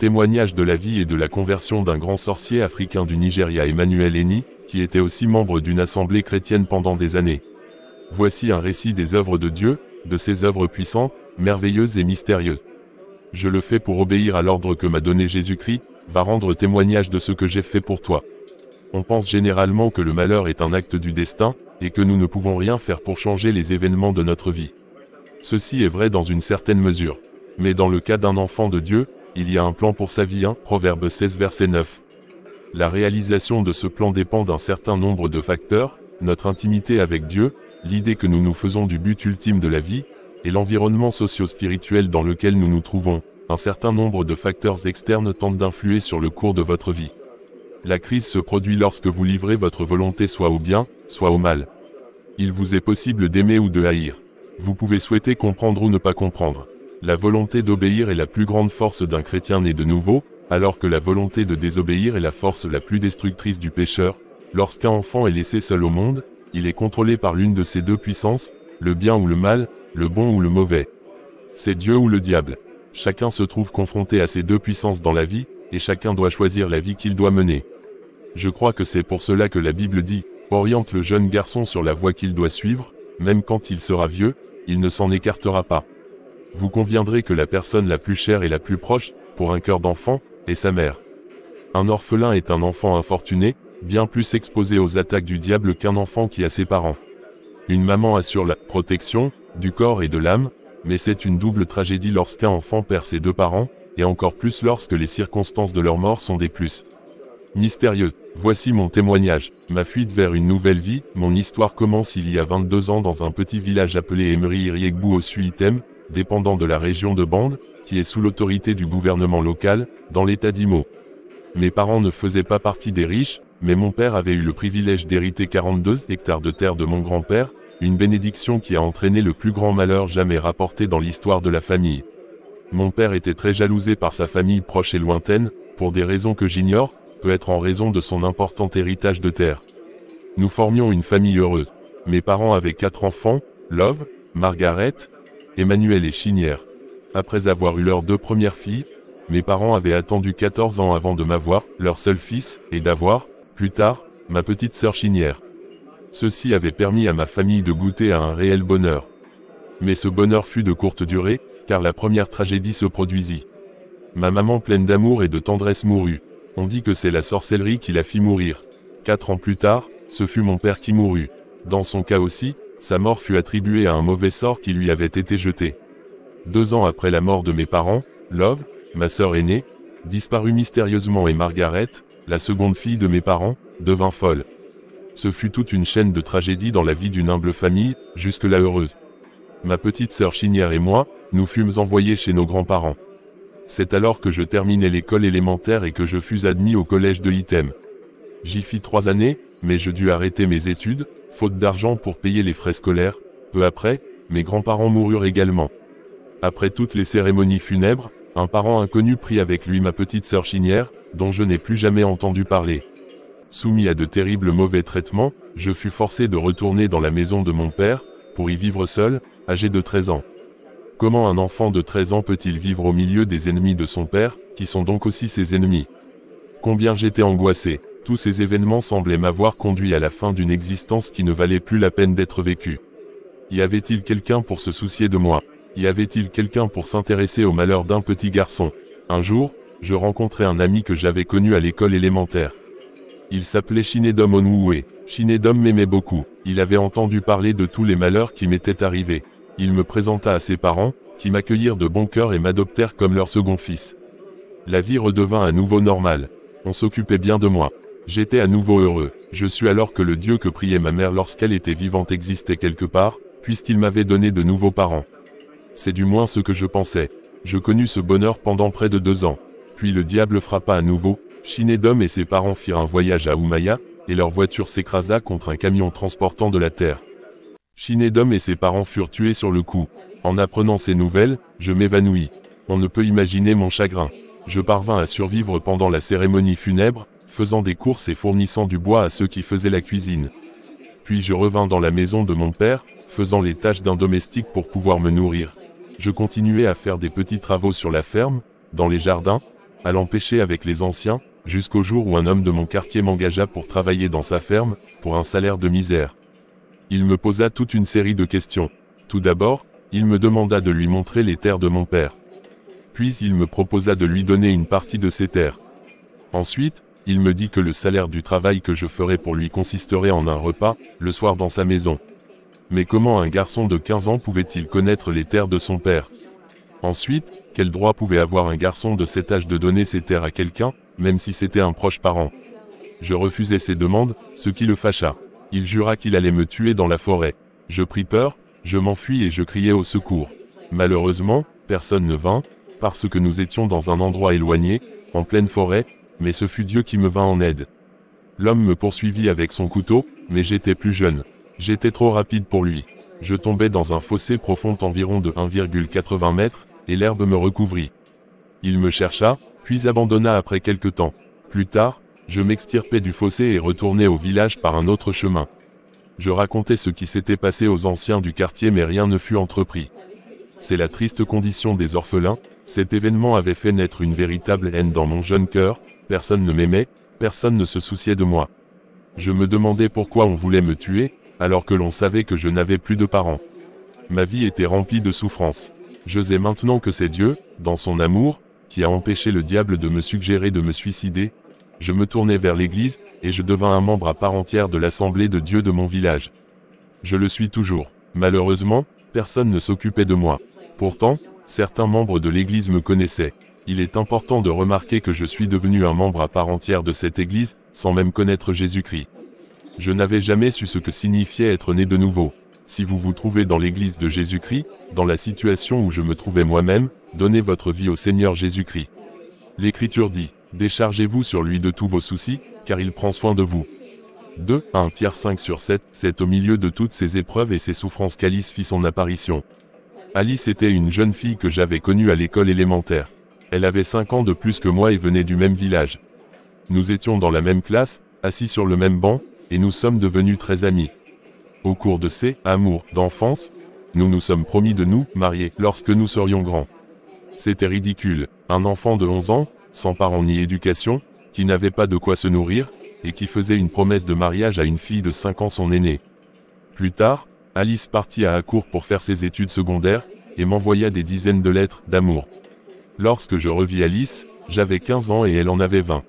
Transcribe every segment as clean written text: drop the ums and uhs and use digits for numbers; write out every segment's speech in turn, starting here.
Témoignage de la vie et de la conversion d'un grand sorcier africain du Nigeria, Emmanuel Eni, qui était aussi membre d'une assemblée chrétienne pendant des années. Voici un récit des œuvres de Dieu, de ses œuvres puissantes, merveilleuses et mystérieuses. Je le fais pour obéir à l'ordre que m'a donné Jésus-Christ, va rendre témoignage de ce que j'ai fait pour toi. On pense généralement que le malheur est un acte du destin, et que nous ne pouvons rien faire pour changer les événements de notre vie. Ceci est vrai dans une certaine mesure. Mais dans le cas d'un enfant de Dieu, il y a un plan pour sa vie. Proverbe 16 verset 9. La réalisation de ce plan dépend d'un certain nombre de facteurs, notre intimité avec Dieu, l'idée que nous nous faisons du but ultime de la vie, et l'environnement socio-spirituel dans lequel nous nous trouvons. Un certain nombre de facteurs externes tentent d'influer sur le cours de votre vie. La crise se produit lorsque vous livrez votre volonté soit au bien, soit au mal. Il vous est possible d'aimer ou de haïr. Vous pouvez souhaiter comprendre ou ne pas comprendre. La volonté d'obéir est la plus grande force d'un chrétien né de nouveau, alors que la volonté de désobéir est la force la plus destructrice du pécheur. Lorsqu'un enfant est laissé seul au monde, il est contrôlé par l'une de ces deux puissances, le bien ou le mal, le bon ou le mauvais. C'est Dieu ou le diable. Chacun se trouve confronté à ces deux puissances dans la vie, et chacun doit choisir la vie qu'il doit mener. Je crois que c'est pour cela que la Bible dit « Oriente le jeune garçon sur la voie qu'il doit suivre, même quand il sera vieux, il ne s'en écartera pas. » Vous conviendrez que la personne la plus chère et la plus proche, pour un cœur d'enfant, est sa mère. Un orphelin est un enfant infortuné, bien plus exposé aux attaques du diable qu'un enfant qui a ses parents. Une maman assure la protection, du corps et de l'âme, mais c'est une double tragédie lorsqu'un enfant perd ses deux parents, et encore plus lorsque les circonstances de leur mort sont des plus mystérieuses. Voici mon témoignage, ma fuite vers une nouvelle vie. Mon histoire commence il y a 22 ans dans un petit village appelé Emery-Iriegbu au Suitem, dépendant de la région de Bande, qui est sous l'autorité du gouvernement local, dans l'état d'Imo. Mes parents ne faisaient pas partie des riches, mais mon père avait eu le privilège d'hériter 42 hectares de terre de mon grand-père, une bénédiction qui a entraîné le plus grand malheur jamais rapporté dans l'histoire de la famille. Mon père était très jalousé par sa famille proche et lointaine, pour des raisons que j'ignore, peut-être en raison de son important héritage de terre. Nous formions une famille heureuse. Mes parents avaient 4 enfants, Love, Margaret, Emmanuel et Chinière. Après avoir eu leurs 2 premières filles, mes parents avaient attendu 14 ans avant de m'avoir, leur seul fils, et d'avoir, plus tard, ma petite sœur Chinière. Ceci avait permis à ma famille de goûter à un réel bonheur. Mais ce bonheur fut de courte durée, car la première tragédie se produisit. Ma maman pleine d'amour et de tendresse mourut. On dit que c'est la sorcellerie qui la fit mourir. 4 ans plus tard, ce fut mon père qui mourut. Dans son cas aussi, sa mort fut attribuée à un mauvais sort qui lui avait été jeté. 2 ans après la mort de mes parents, Love, ma sœur aînée, disparut mystérieusement et Margaret, la seconde fille de mes parents, devint folle. Ce fut toute une chaîne de tragédies dans la vie d'une humble famille, jusque-là heureuse. Ma petite sœur Chinière et moi, nous fûmes envoyés chez nos grands-parents. C'est alors que je terminai l'école élémentaire et que je fus admis au collège de Item. J'y fis 3 années, mais je dus arrêter mes études, faute d'argent pour payer les frais scolaires. Peu après, mes grands-parents moururent également. Après toutes les cérémonies funèbres, un parent inconnu prit avec lui ma petite sœur Chinière, dont je n'ai plus jamais entendu parler. Soumis à de terribles mauvais traitements, je fus forcé de retourner dans la maison de mon père, pour y vivre seul, âgé de 13 ans. Comment un enfant de 13 ans peut-il vivre au milieu des ennemis de son père, qui sont donc aussi ses ennemis? Combien j'étais angoissé. Tous ces événements semblaient m'avoir conduit à la fin d'une existence qui ne valait plus la peine d'être vécue. Y avait-il quelqu'un pour se soucier de moi? Y avait-il quelqu'un pour s'intéresser au malheur d'un petit garçon? Un jour, je rencontrai un ami que j'avais connu à l'école élémentaire. Il s'appelait Shinedom Onwue. Shinedom m'aimait beaucoup. Il avait entendu parler de tous les malheurs qui m'étaient arrivés. Il me présenta à ses parents, qui m'accueillirent de bon cœur et m'adoptèrent comme leur second fils. La vie redevint à nouveau normale. On s'occupait bien de moi. J'étais à nouveau heureux. Je sus alors que le Dieu que priait ma mère lorsqu'elle était vivante existait quelque part, puisqu'il m'avait donné de nouveaux parents. C'est du moins ce que je pensais. Je connus ce bonheur pendant près de 2 ans. Puis le diable frappa à nouveau. Shinedom et ses parents firent un voyage à Umaya, et leur voiture s'écrasa contre un camion transportant de la terre. Shinedom et ses parents furent tués sur le coup. En apprenant ces nouvelles, je m'évanouis. On ne peut imaginer mon chagrin. Je parvins à survivre pendant la cérémonie funèbre, faisant des courses et fournissant du bois à ceux qui faisaient la cuisine. Puis je revins dans la maison de mon père, faisant les tâches d'un domestique pour pouvoir me nourrir. Je continuais à faire des petits travaux sur la ferme, dans les jardins, à l'empêcher avec les anciens, jusqu'au jour où un homme de mon quartier m'engagea pour travailler dans sa ferme, pour un salaire de misère. Il me posa toute une série de questions. Tout d'abord, il me demanda de lui montrer les terres de mon père. Puis il me proposa de lui donner une partie de ses terres. Ensuite, il me dit que le salaire du travail que je ferais pour lui consisterait en un repas, le soir dans sa maison. Mais comment un garçon de 15 ans pouvait-il connaître les terres de son père? Ensuite, quel droit pouvait avoir un garçon de cet âge de donner ses terres à quelqu'un, même si c'était un proche parent? Je refusai ses demandes, ce qui le fâcha. Il jura qu'il allait me tuer dans la forêt. Je pris peur, je m'enfuis et je criai au secours. Malheureusement, personne ne vint, parce que nous étions dans un endroit éloigné, en pleine forêt, mais ce fut Dieu qui me vint en aide. L'homme me poursuivit avec son couteau, mais j'étais plus jeune. J'étais trop rapide pour lui. Je tombai dans un fossé profond environ de 1,80 mètres, et l'herbe me recouvrit. Il me chercha, puis abandonna après quelque temps. Plus tard, je m'extirpai du fossé et retournai au village par un autre chemin. Je racontai ce qui s'était passé aux anciens du quartier mais rien ne fut entrepris. C'est la triste condition des orphelins, cet événement avait fait naître une véritable haine dans mon jeune cœur, personne ne m'aimait, personne ne se souciait de moi. Je me demandais pourquoi on voulait me tuer, alors que l'on savait que je n'avais plus de parents. Ma vie était remplie de souffrances. Je sais maintenant que c'est Dieu, dans son amour, qui a empêché le diable de me suggérer de me suicider. Je me tournai vers l'église, et je devins un membre à part entière de l'assemblée de Dieu de mon village. Je le suis toujours. Malheureusement, personne ne s'occupait de moi. Pourtant, certains membres de l'église me connaissaient. Il est important de remarquer que je suis devenu un membre à part entière de cette église, sans même connaître Jésus-Christ. Je n'avais jamais su ce que signifiait être né de nouveau. Si vous vous trouvez dans l'église de Jésus-Christ, dans la situation où je me trouvais moi-même, donnez votre vie au Seigneur Jésus-Christ. L'Écriture dit, « Déchargez-vous sur lui de tous vos soucis, car il prend soin de vous. » 1 Pierre 5/7, c'est au milieu de toutes ces épreuves et ces souffrances qu'Alice fit son apparition. Alice était une jeune fille que j'avais connue à l'école élémentaire. Elle avait 5 ans de plus que moi et venait du même village. Nous étions dans la même classe, assis sur le même banc, et nous sommes devenus très amis. Au cours de ces amours d'enfance, nous nous sommes promis de nous marier lorsque nous serions grands. C'était ridicule, un enfant de 11 ans, sans parents ni éducation, qui n'avait pas de quoi se nourrir, et qui faisait une promesse de mariage à une fille de 5 ans son aînée. Plus tard, Alice partit à Harcourt pour faire ses études secondaires, et m'envoya des dizaines de lettres d'amour. Lorsque je revis Alice, j'avais 15 ans et elle en avait 20.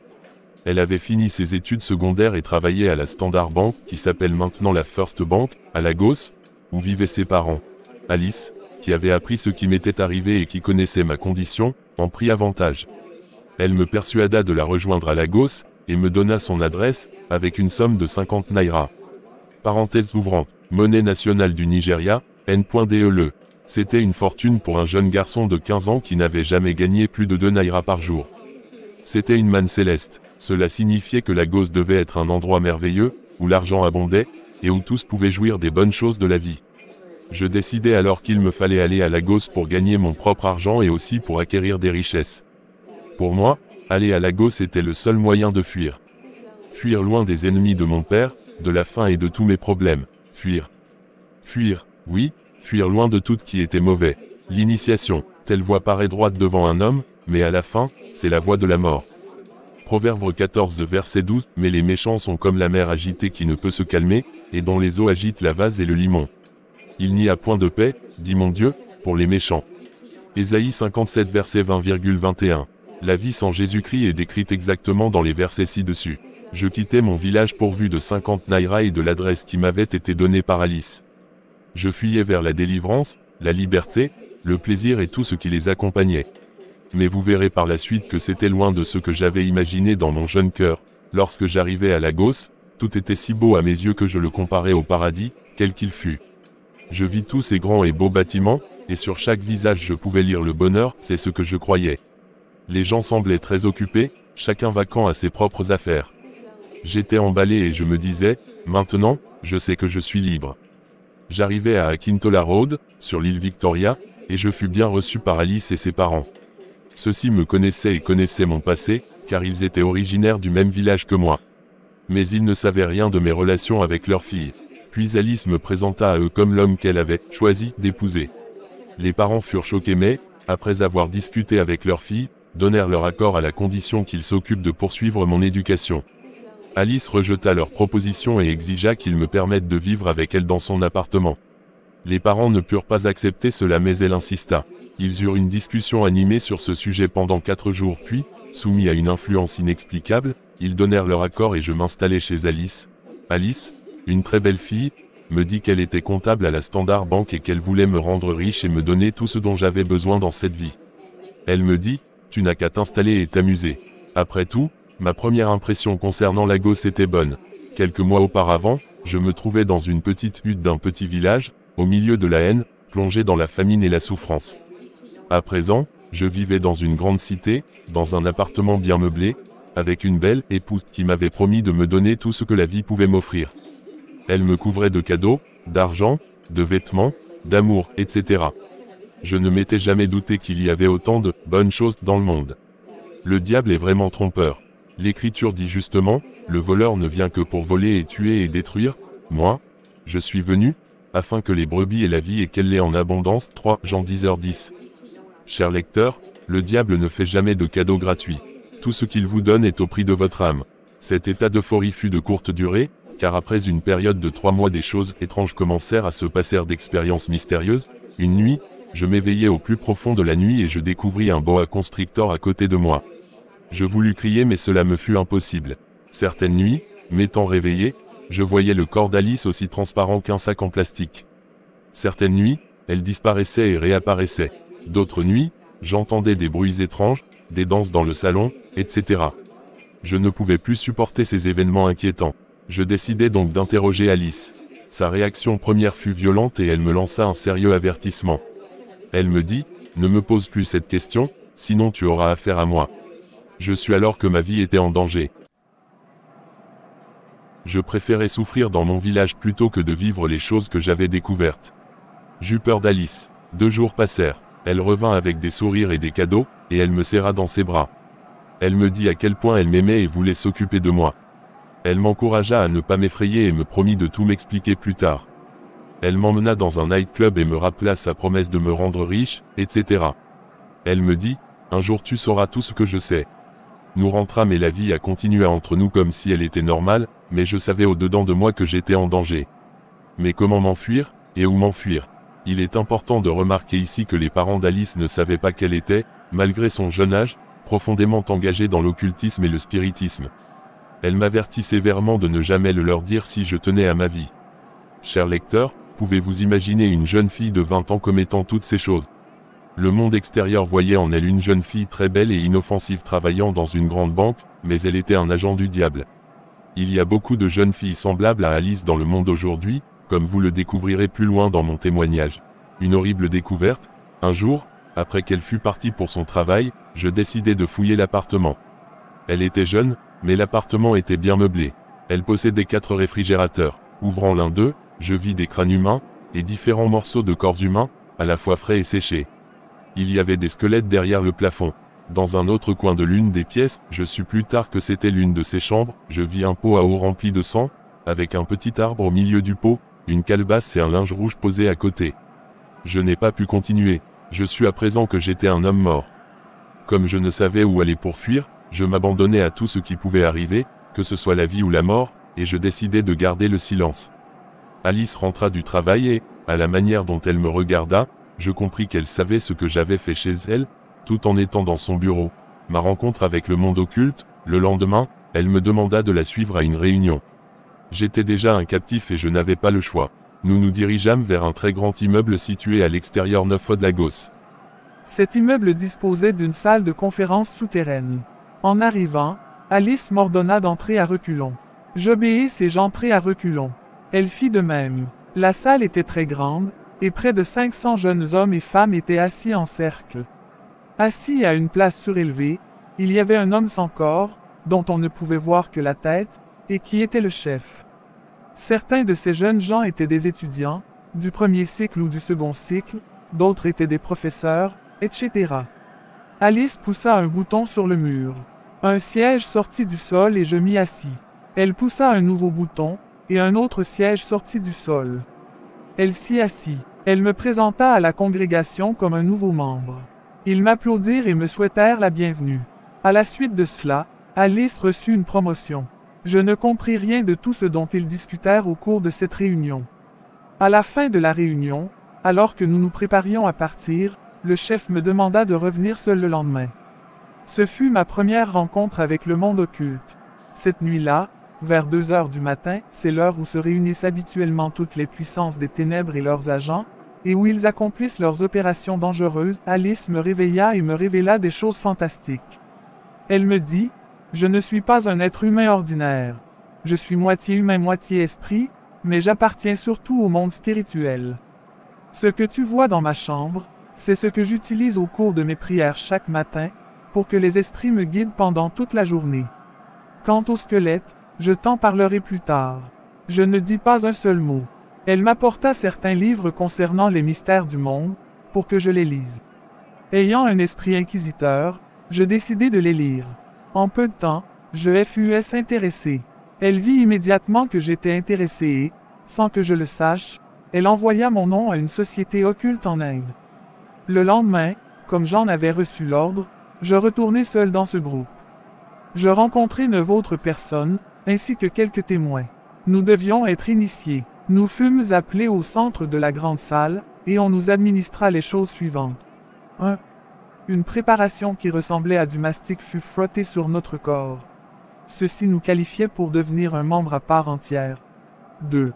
Elle avait fini ses études secondaires et travaillait à la Standard Bank, qui s'appelle maintenant la First Bank, à Lagos, où vivaient ses parents. Alice, qui avait appris ce qui m'était arrivé et qui connaissait ma condition, en prit avantage. Elle me persuada de la rejoindre à Lagos, et me donna son adresse, avec une somme de 50 naira. Parenthèse ouvrante, monnaie nationale du Nigeria, N.DELE. C'était une fortune pour un jeune garçon de 15 ans qui n'avait jamais gagné plus de 2 naira par jour. C'était une manne céleste. Cela signifiait que Lagos devait être un endroit merveilleux, où l'argent abondait, et où tous pouvaient jouir des bonnes choses de la vie. Je décidai alors qu'il me fallait aller à Lagos pour gagner mon propre argent et aussi pour acquérir des richesses. Pour moi, aller à Lagos était le seul moyen de fuir. Fuir loin des ennemis de mon père, de la faim et de tous mes problèmes. Fuir. Fuir, oui, fuir loin de tout qui était mauvais. L'initiation, telle voie paraît droite devant un homme, mais à la fin, c'est la voie de la mort. Proverbe 14 verset 12, mais les méchants sont comme la mer agitée qui ne peut se calmer, et dont les eaux agitent la vase et le limon. Il n'y a point de paix, dit mon Dieu, pour les méchants. Ésaïe 57 verset 20,21. La vie sans Jésus-Christ est décrite exactement dans les versets ci-dessus. Je quittais mon village pourvu de 50 naira et de l'adresse qui m'avait été donnée par Alice. Je fuyais vers la délivrance, la liberté, le plaisir et tout ce qui les accompagnait. Mais vous verrez par la suite que c'était loin de ce que j'avais imaginé dans mon jeune cœur. Lorsque j'arrivais à Lagos, tout était si beau à mes yeux que je le comparais au paradis, quel qu'il fût. Je vis tous ces grands et beaux bâtiments, et sur chaque visage je pouvais lire le bonheur, c'est ce que je croyais. Les gens semblaient très occupés, chacun vaquant à ses propres affaires. J'étais emballé et je me disais, maintenant, je sais que je suis libre. J'arrivais à Akintola Road, sur l'île Victoria, et je fus bien reçu par Alice et ses parents. Ceux-ci me connaissaient et connaissaient mon passé, car ils étaient originaires du même village que moi. Mais ils ne savaient rien de mes relations avec leur fille. Puis Alice me présenta à eux comme l'homme qu'elle avait choisi d'épouser. Les parents furent choqués mais, après avoir discuté avec leur fille, donnèrent leur accord à la condition qu'ils s'occupent de poursuivre mon éducation. Alice rejeta leur proposition et exigea qu'ils me permettent de vivre avec elle dans son appartement. Les parents ne purent pas accepter cela mais elle insista. Ils eurent une discussion animée sur ce sujet pendant 4 jours puis, soumis à une influence inexplicable, ils donnèrent leur accord et je m'installai chez Alice. Alice, une très belle fille, me dit qu'elle était comptable à la Standard Bank et qu'elle voulait me rendre riche et me donner tout ce dont j'avais besoin dans cette vie. Elle me dit, tu n'as qu'à t'installer et t'amuser. Après tout, ma première impression concernant Lagos était bonne. Quelques mois auparavant, je me trouvais dans une petite hutte d'un petit village, au milieu de la haine, plongé dans la famine et la souffrance. À présent, je vivais dans une grande cité, dans un appartement bien meublé, avec une belle épouse qui m'avait promis de me donner tout ce que la vie pouvait m'offrir. Elle me couvrait de cadeaux, d'argent, de vêtements, d'amour, etc. Je ne m'étais jamais douté qu'il y avait autant de bonnes choses dans le monde. Le diable est vraiment trompeur. L'Écriture dit justement, le voleur ne vient que pour voler et tuer et détruire. Moi, je suis venu, afin que les brebis aient la vie et qu'elle l'ait en abondance. 3 Jean 10h10. Cher lecteur, le diable ne fait jamais de cadeaux gratuits. Tout ce qu'il vous donne est au prix de votre âme. Cet état d'euphorie fut de courte durée, car après une période de 3 mois des choses étranges commencèrent à se passer d'expériences mystérieuses. Une nuit, je m'éveillai au plus profond de la nuit et je découvris un boa constrictor à côté de moi. Je voulus crier mais cela me fut impossible. Certaines nuits, m'étant réveillé, je voyais le corps d'Alice aussi transparent qu'un sac en plastique. Certaines nuits, elle disparaissait et réapparaissait. D'autres nuits, j'entendais des bruits étranges, des danses dans le salon, etc. Je ne pouvais plus supporter ces événements inquiétants. Je décidai donc d'interroger Alice. Sa réaction première fut violente et elle me lança un sérieux avertissement. Elle me dit, ne me pose plus cette question, sinon tu auras affaire à moi. Je sus alors que ma vie était en danger. Je préférais souffrir dans mon village plutôt que de vivre les choses que j'avais découvertes. J'eus peur d'Alice. 2 jours passèrent. Elle revint avec des sourires et des cadeaux, et elle me serra dans ses bras. Elle me dit à quel point elle m'aimait et voulait s'occuper de moi. Elle m'encouragea à ne pas m'effrayer et me promit de tout m'expliquer plus tard. Elle m'emmena dans un nightclub et me rappela sa promesse de me rendre riche, etc. Elle me dit, un jour tu sauras tout ce que je sais. Nous rentrâmes et la vie a continué entre nous comme si elle était normale, mais je savais au-dedans de moi que j'étais en danger. Mais comment m'enfuir, et où m'enfuir? Il est important de remarquer ici que les parents d'Alice ne savaient pas qu'elle était, malgré son jeune âge, profondément engagée dans l'occultisme et le spiritisme. Elle m'avertit sévèrement de ne jamais le leur dire si je tenais à ma vie. Cher lecteur, pouvez-vous imaginer une jeune fille de 20 ans commettant toutes ces choses? Le monde extérieur voyait en elle une jeune fille très belle et inoffensive travaillant dans une grande banque, mais elle était un agent du diable. Il y a beaucoup de jeunes filles semblables à Alice dans le monde aujourd'hui, comme vous le découvrirez plus loin dans mon témoignage. Une horrible découverte, un jour, après qu'elle fût partie pour son travail, je décidai de fouiller l'appartement. Elle était jeune, mais l'appartement était bien meublé. Elle possédait 4 réfrigérateurs. Ouvrant l'un d'eux, je vis des crânes humains, et différents morceaux de corps humains, à la fois frais et séchés. Il y avait des squelettes derrière le plafond. Dans un autre coin de l'une des pièces, je sus plus tard que c'était l'une de ces chambres, je vis un pot à eau rempli de sang, avec un petit arbre au milieu du pot, une calebasse et un linge rouge posé à côté. Je n'ai pas pu continuer, je sus à présent que j'étais un homme mort. Comme je ne savais où aller pour fuir, je m'abandonnai à tout ce qui pouvait arriver, que ce soit la vie ou la mort, et je décidai de garder le silence. Alice rentra du travail et, à la manière dont elle me regarda, je compris qu'elle savait ce que j'avais fait chez elle, tout en étant dans son bureau. Ma rencontre avec le monde occulte, le lendemain, elle me demanda de la suivre à une réunion. J'étais déjà un captif et je n'avais pas le choix. Nous nous dirigeâmes vers un très grand immeuble situé à l'extérieur 9 de Lagos. Cet immeuble disposait d'une salle de conférence souterraine. En arrivant, Alice m'ordonna d'entrer à reculons. J'obéis et j'entrai à reculons. Elle fit de même. La salle était très grande, et près de 500 jeunes hommes et femmes étaient assis en cercle. Assis à une place surélevée, il y avait un homme sans corps, dont on ne pouvait voir que la tête, et qui était le chef. Certains de ces jeunes gens étaient des étudiants, du premier cycle ou du second cycle, d'autres étaient des professeurs, etc. Alice poussa un bouton sur le mur. Un siège sortit du sol et je m'y assis. Elle poussa un nouveau bouton, et un autre siège sortit du sol. Elle s'y assit. Elle me présenta à la congrégation comme un nouveau membre. Ils m'applaudirent et me souhaitèrent la bienvenue. À la suite de cela, Alice reçut une promotion. Je ne compris rien de tout ce dont ils discutèrent au cours de cette réunion. À la fin de la réunion, alors que nous nous préparions à partir, le chef me demanda de revenir seul le lendemain. Ce fut ma première rencontre avec le monde occulte. Cette nuit-là, vers 2 heures du matin, c'est l'heure où se réunissent habituellement toutes les puissances des ténèbres et leurs agents, et où ils accomplissent leurs opérations dangereuses. Alice me réveilla et me révéla des choses fantastiques. Elle me dit, « Je ne suis pas un être humain ordinaire. Je suis moitié humain, moitié esprit, mais j'appartiens surtout au monde spirituel. Ce que tu vois dans ma chambre, c'est ce que j'utilise au cours de mes prières chaque matin, pour que les esprits me guident pendant toute la journée. Quant au squelette, je t'en parlerai plus tard. Je ne dis pas un seul mot. » Elle m'apporta certains livres concernant les mystères du monde, pour que je les lise. Ayant un esprit inquisiteur, je décidai de les lire. En peu de temps, je fus intéressé. Elle vit immédiatement que j'étais intéressé et, sans que je le sache, elle envoya mon nom à une société occulte en Inde. Le lendemain, comme j'en avais reçu l'ordre, je retournai seul dans ce groupe. Je rencontrai 9 autres personnes, ainsi que quelques témoins. Nous devions être initiés. Nous fûmes appelés au centre de la grande salle, et on nous administra les choses suivantes. 1. Une préparation qui ressemblait à du mastic fut frottée sur notre corps. Ceci nous qualifiait pour devenir un membre à part entière. 2.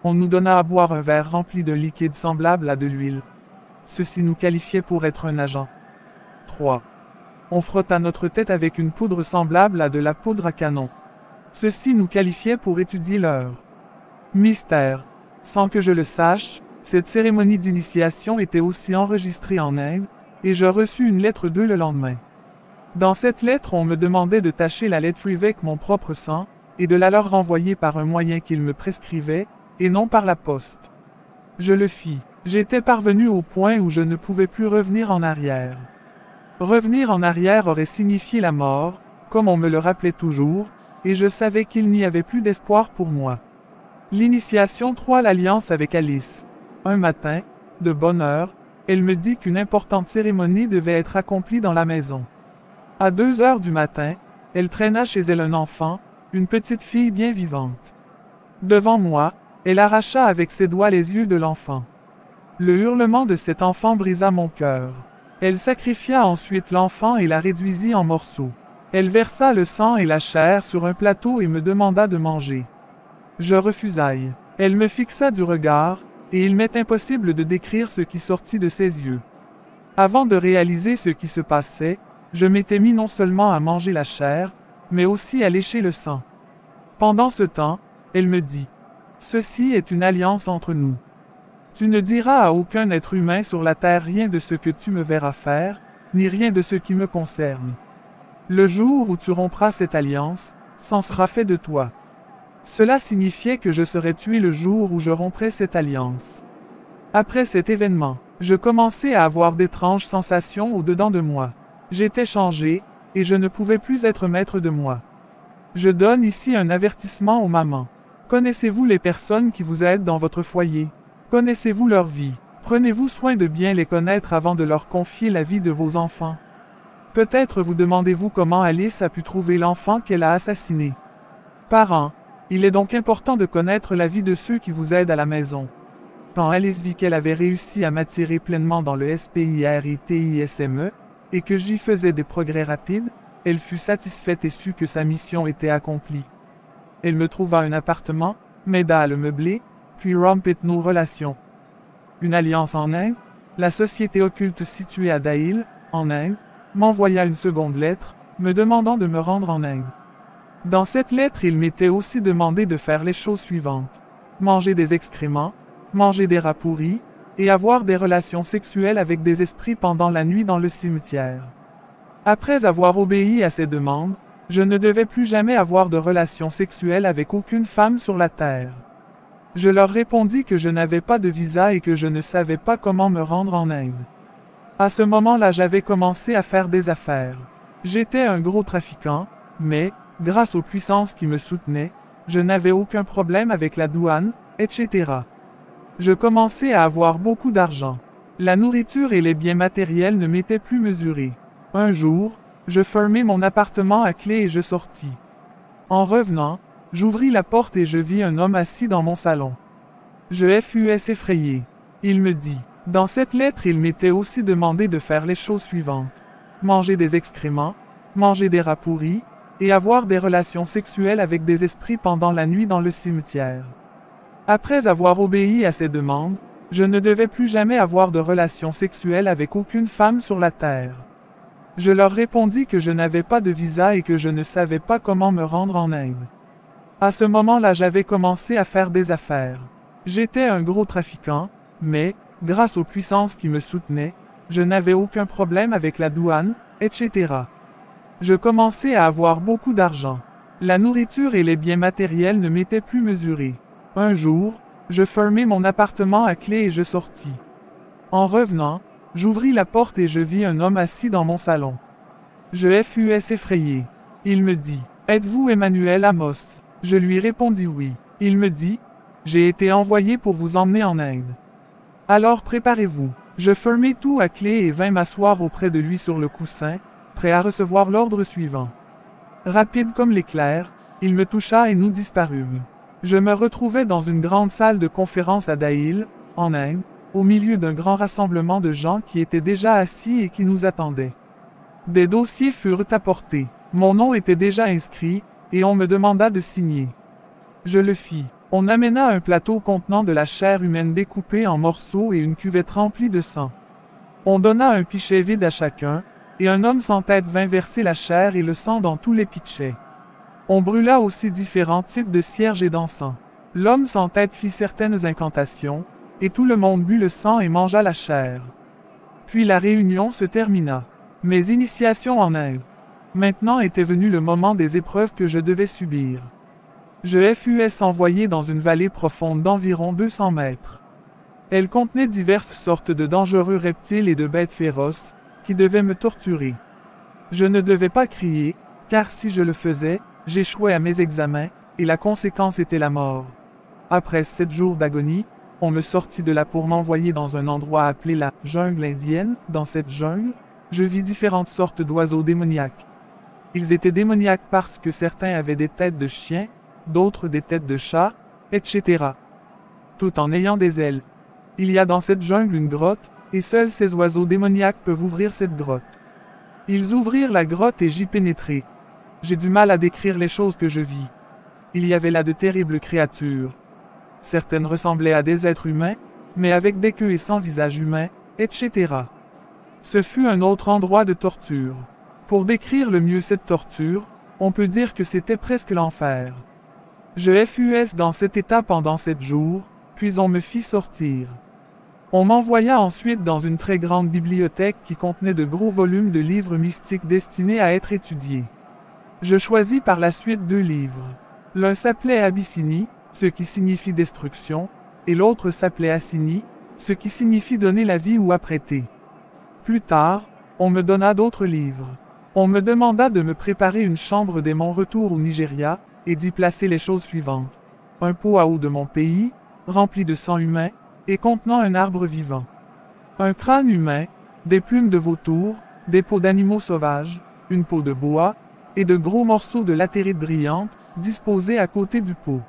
On nous donna à boire un verre rempli de liquide semblable à de l'huile. Ceci nous qualifiait pour être un agent. 3. On frotta notre tête avec une poudre semblable à de la poudre à canon. Ceci nous qualifiait pour étudier l'heure. Mystère. Sans que je le sache, cette cérémonie d'initiation était aussi enregistrée en Inde, et je reçus une lettre d'eux le lendemain. Dans cette lettre, on me demandait de tacher la lettre avec mon propre sang, et de la leur renvoyer par un moyen qu'ils me prescrivaient, et non par la poste. Je le fis. J'étais parvenu au point où je ne pouvais plus revenir en arrière. Revenir en arrière aurait signifié la mort, comme on me le rappelait toujours, et je savais qu'il n'y avait plus d'espoir pour moi. L'initiation 3. L'alliance avec Alice. Un matin, de bonne heure, elle me dit qu'une importante cérémonie devait être accomplie dans la maison. À 2 heures du matin, elle traîna chez elle un enfant, une petite fille bien vivante. Devant moi, elle arracha avec ses doigts les yeux de l'enfant. Le hurlement de cet enfant brisa mon cœur. Elle sacrifia ensuite l'enfant et la réduisit en morceaux. Elle versa le sang et la chair sur un plateau et me demanda de manger. Je refusai. Elle me fixa du regard, et il m'est impossible de décrire ce qui sortit de ses yeux. Avant de réaliser ce qui se passait, je m'étais mis non seulement à manger la chair, mais aussi à lécher le sang. Pendant ce temps, elle me dit, « Ceci est une alliance entre nous. Tu ne diras à aucun être humain sur la terre rien de ce que tu me verras faire, ni rien de ce qui me concerne. Le jour où tu rompras cette alliance, c'en sera fait de toi. » Cela signifiait que je serais tué le jour où je romprais cette alliance. Après cet événement, je commençais à avoir d'étranges sensations au-dedans de moi. J'étais changé, et je ne pouvais plus être maître de moi. Je donne ici un avertissement aux mamans. Connaissez-vous les personnes qui vous aident dans votre foyer? Connaissez-vous leur vie? Prenez-vous soin de bien les connaître avant de leur confier la vie de vos enfants. Peut-être vous demandez-vous comment Alice a pu trouver l'enfant qu'elle a assassiné. Parents, il est donc important de connaître la vie de ceux qui vous aident à la maison. Quand Alice vit qu'elle avait réussi à m'attirer pleinement dans le SPIRITISME, et que j'y faisais des progrès rapides, elle fut satisfaite et sut que sa mission était accomplie. Elle me trouva un appartement, m'aida à le meubler, puis rompit nos relations. Une alliance en Inde, la société occulte située à Daïl, en Inde, m'envoya une seconde lettre, me demandant de me rendre en Inde. Dans cette lettre, il m'était aussi demandé de faire les choses suivantes. Manger des excréments, manger des rats pourris, et avoir des relations sexuelles avec des esprits pendant la nuit dans le cimetière. Après avoir obéi à ces demandes, je ne devais plus jamais avoir de relations sexuelles avec aucune femme sur la terre. Je leur répondis que je n'avais pas de visa et que je ne savais pas comment me rendre en Inde. À ce moment-là, j'avais commencé à faire des affaires. J'étais un gros trafiquant, mais, grâce aux puissances qui me soutenaient, je n'avais aucun problème avec la douane, etc. Je commençais à avoir beaucoup d'argent. La nourriture et les biens matériels ne m'étaient plus mesurés. Un jour, je fermai mon appartement à clé et je sortis. En revenant, j'ouvris la porte et je vis un homme assis dans mon salon. Je fus effrayé. Il me dit, dans cette lettre il m'était aussi demandé de faire les choses suivantes. Manger des excréments, manger des rats pourris, et avoir des relations sexuelles avec des esprits pendant la nuit dans le cimetière. Après avoir obéi à ces demandes, je ne devais plus jamais avoir de relations sexuelles avec aucune femme sur la terre. Je leur répondis que je n'avais pas de visa et que je ne savais pas comment me rendre en Inde. À ce moment-là, j'avais commencé à faire des affaires. J'étais un gros trafiquant, mais, grâce aux puissances qui me soutenaient, je n'avais aucun problème avec la douane, etc. Je commençais à avoir beaucoup d'argent. La nourriture et les biens matériels ne m'étaient plus mesurés. Un jour, je fermai mon appartement à clé et je sortis. En revenant, j'ouvris la porte et je vis un homme assis dans mon salon. Je fus effrayé. Il me dit, « Êtes-vous Emmanuel Amos ?» Je lui répondis oui. Il me dit, « J'ai été envoyé pour vous emmener en Inde. Alors préparez-vous. » Je fermai tout à clé et vins m'asseoir auprès de lui sur le coussin, prêt à recevoir l'ordre suivant. Rapide comme l'éclair, il me toucha et nous disparûmes. Je me retrouvais dans une grande salle de conférence à Daïl, en Inde, au milieu d'un grand rassemblement de gens qui étaient déjà assis et qui nous attendaient. Des dossiers furent apportés. Mon nom était déjà inscrit, et on me demanda de signer. Je le fis. On amena un plateau contenant de la chair humaine découpée en morceaux et une cuvette remplie de sang. On donna un pichet vide à chacun, et un homme sans tête vint verser la chair et le sang dans tous les pichets. On brûla aussi différents types de cierges et d'encens. L'homme sans tête fit certaines incantations, et tout le monde but le sang et mangea la chair. Puis la réunion se termina. Mes initiations en Inde. Maintenant était venu le moment des épreuves que je devais subir. Je fus envoyé dans une vallée profonde d'environ 200 mètres. Elle contenait diverses sortes de dangereux reptiles et de bêtes féroces, qui devaient me torturer. Je ne devais pas crier, car si je le faisais, j'échouais à mes examens, et la conséquence était la mort. Après 7 jours d'agonie, on me sortit de là pour m'envoyer dans un endroit appelé la jungle indienne. Dans cette jungle, je vis différentes sortes d'oiseaux démoniaques. Ils étaient démoniaques parce que certains avaient des têtes de chiens, d'autres des têtes de chats, etc. Tout en ayant des ailes. Il y a dans cette jungle une grotte, et seuls ces oiseaux démoniaques peuvent ouvrir cette grotte. Ils ouvrirent la grotte et j'y pénétrai. J'ai du mal à décrire les choses que je vis. Il y avait là de terribles créatures. Certaines ressemblaient à des êtres humains, mais avec des queues et sans visage humain, etc. Ce fut un autre endroit de torture. Pour décrire le mieux cette torture, on peut dire que c'était presque l'enfer. Je fus dans cet état pendant 7 jours, puis on me fit sortir. On m'envoya ensuite dans une très grande bibliothèque qui contenait de gros volumes de livres mystiques destinés à être étudiés. Je choisis par la suite 2 livres. L'un s'appelait Abyssinie, ce qui signifie destruction, et l'autre s'appelait Assini, ce qui signifie donner la vie ou apprêter. Plus tard, on me donna d'autres livres. On me demanda de me préparer une chambre dès mon retour au Nigeria, et d'y placer les choses suivantes. Un pot à eau de mon pays, rempli de sang humain, et contenant un arbre vivant. Un crâne humain, des plumes de vautour, des peaux d'animaux sauvages, une peau de bois, et de gros morceaux de latérite brillante, disposés à côté du pot.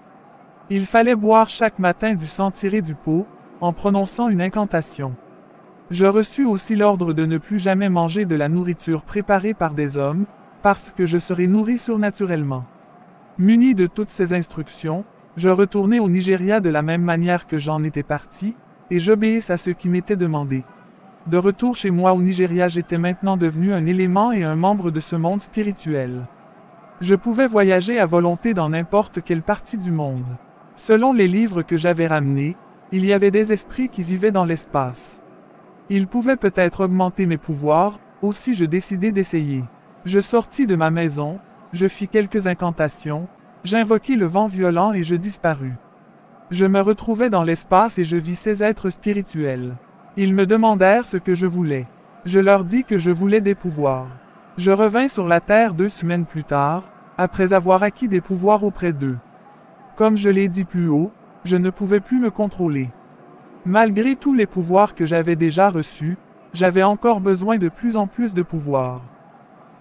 Il fallait boire chaque matin du sang tiré du pot, en prononçant une incantation. Je reçus aussi l'ordre de ne plus jamais manger de la nourriture préparée par des hommes, parce que je serais nourri surnaturellement. Muni de toutes ces instructions, je retournai au Nigeria de la même manière que j'en étais parti, et j'obéis à ce qui m'était demandé. De retour chez moi au Nigeria, j'étais maintenant devenu un élément et un membre de ce monde spirituel. Je pouvais voyager à volonté dans n'importe quelle partie du monde. Selon les livres que j'avais ramenés, il y avait des esprits qui vivaient dans l'espace. Ils pouvaient peut-être augmenter mes pouvoirs, aussi je décidai d'essayer. Je sortis de ma maison, je fis quelques incantations, j'invoquai le vent violent et je disparus. Je me retrouvais dans l'espace et je vis ces êtres spirituels. Ils me demandèrent ce que je voulais. Je leur dis que je voulais des pouvoirs. Je revins sur la terre 2 semaines plus tard, après avoir acquis des pouvoirs auprès d'eux. Comme je l'ai dit plus haut, je ne pouvais plus me contrôler. Malgré tous les pouvoirs que j'avais déjà reçus, j'avais encore besoin de plus en plus de pouvoir.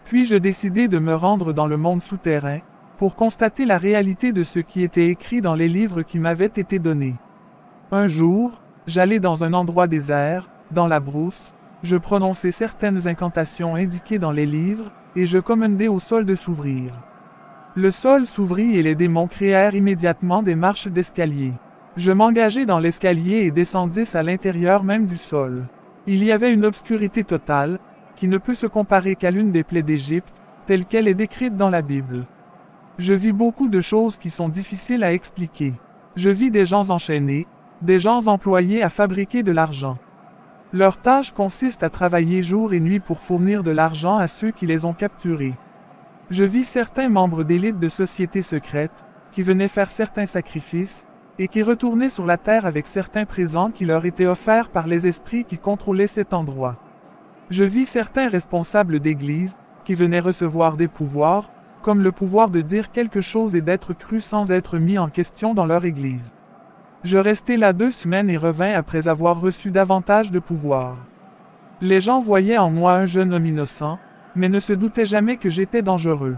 Puis je décidai de me rendre dans le monde souterrain, pour constater la réalité de ce qui était écrit dans les livres qui m'avaient été donnés. Un jour, j'allai dans un endroit désert, dans la brousse, je prononçai certaines incantations indiquées dans les livres, et je commandai au sol de s'ouvrir. Le sol s'ouvrit et les démons créèrent immédiatement des marches d'escalier. Je m'engageai dans l'escalier et descendis à l'intérieur même du sol. Il y avait une obscurité totale, qui ne peut se comparer qu'à l'une des plaies d'Égypte, telle qu'elle est décrite dans la Bible. Je vis beaucoup de choses qui sont difficiles à expliquer. Je vis des gens enchaînés, des gens employés à fabriquer de l'argent. Leur tâche consiste à travailler jour et nuit pour fournir de l'argent à ceux qui les ont capturés. Je vis certains membres d'élite de sociétés secrètes, qui venaient faire certains sacrifices, et qui retournaient sur la terre avec certains présents qui leur étaient offerts par les esprits qui contrôlaient cet endroit. Je vis certains responsables d'église, qui venaient recevoir des pouvoirs, comme le pouvoir de dire quelque chose et d'être cru sans être mis en question dans leur église. Je restai là 2 semaines et revins après avoir reçu davantage de pouvoir. Les gens voyaient en moi un jeune homme innocent, mais ne se doutaient jamais que j'étais dangereux.